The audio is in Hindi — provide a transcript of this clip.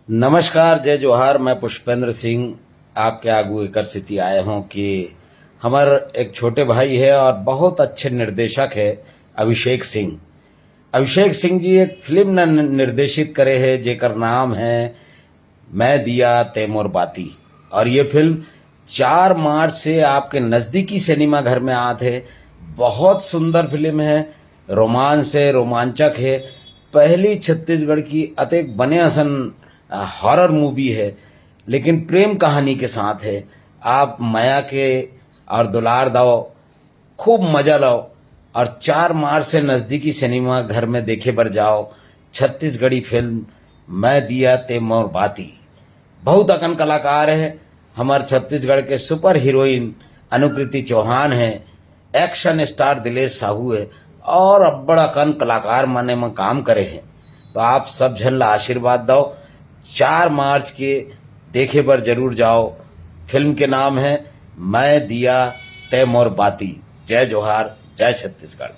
नमस्कार, जय जोहार। मैं पुष्पेंद्र सिंह आपके आगू एकर स्थिति आए हूँ कि हमार एक छोटे भाई है और बहुत अच्छे निर्देशक है अभिषेक सिंह। अभिषेक सिंह जी एक फिल्म निर्देशित करे है जेकर नाम है मैं दिया तैमूर बाती। और ये फिल्म 4 मार्च से आपके नज़दीकी सिनेमा घर में आते है। बहुत सुंदर फिल्म है, रोमांस है, रोमांचक है। पहली छत्तीसगढ़ की अतेक बने असन हॉरर मूवी है, लेकिन प्रेम कहानी के साथ है। आप माया के और दुलार दाओ, खूब मजा लो और 4 मार्च से नज़दीकी सिनेमा घर में देखे बर जाओ छत्तीसगढ़ी फिल्म मैं दिया तैमूर बाती। बहुत अकन कलाकार है। हमार छत्तीसगढ़ के सुपर हीरोइन अनुकृति चौहान है, एक्शन स्टार दिलेश साहू है और अब्बड़ अकन कलाकार माने में काम करे हैं। तो आप सब झन ला आशीर्वाद दो। 4 मार्च के देखे बर जरूर जाओ। फिल्म के नाम है मैं दिया तैमूर बाती। जय जोहार, जय छत्तीसगढ़।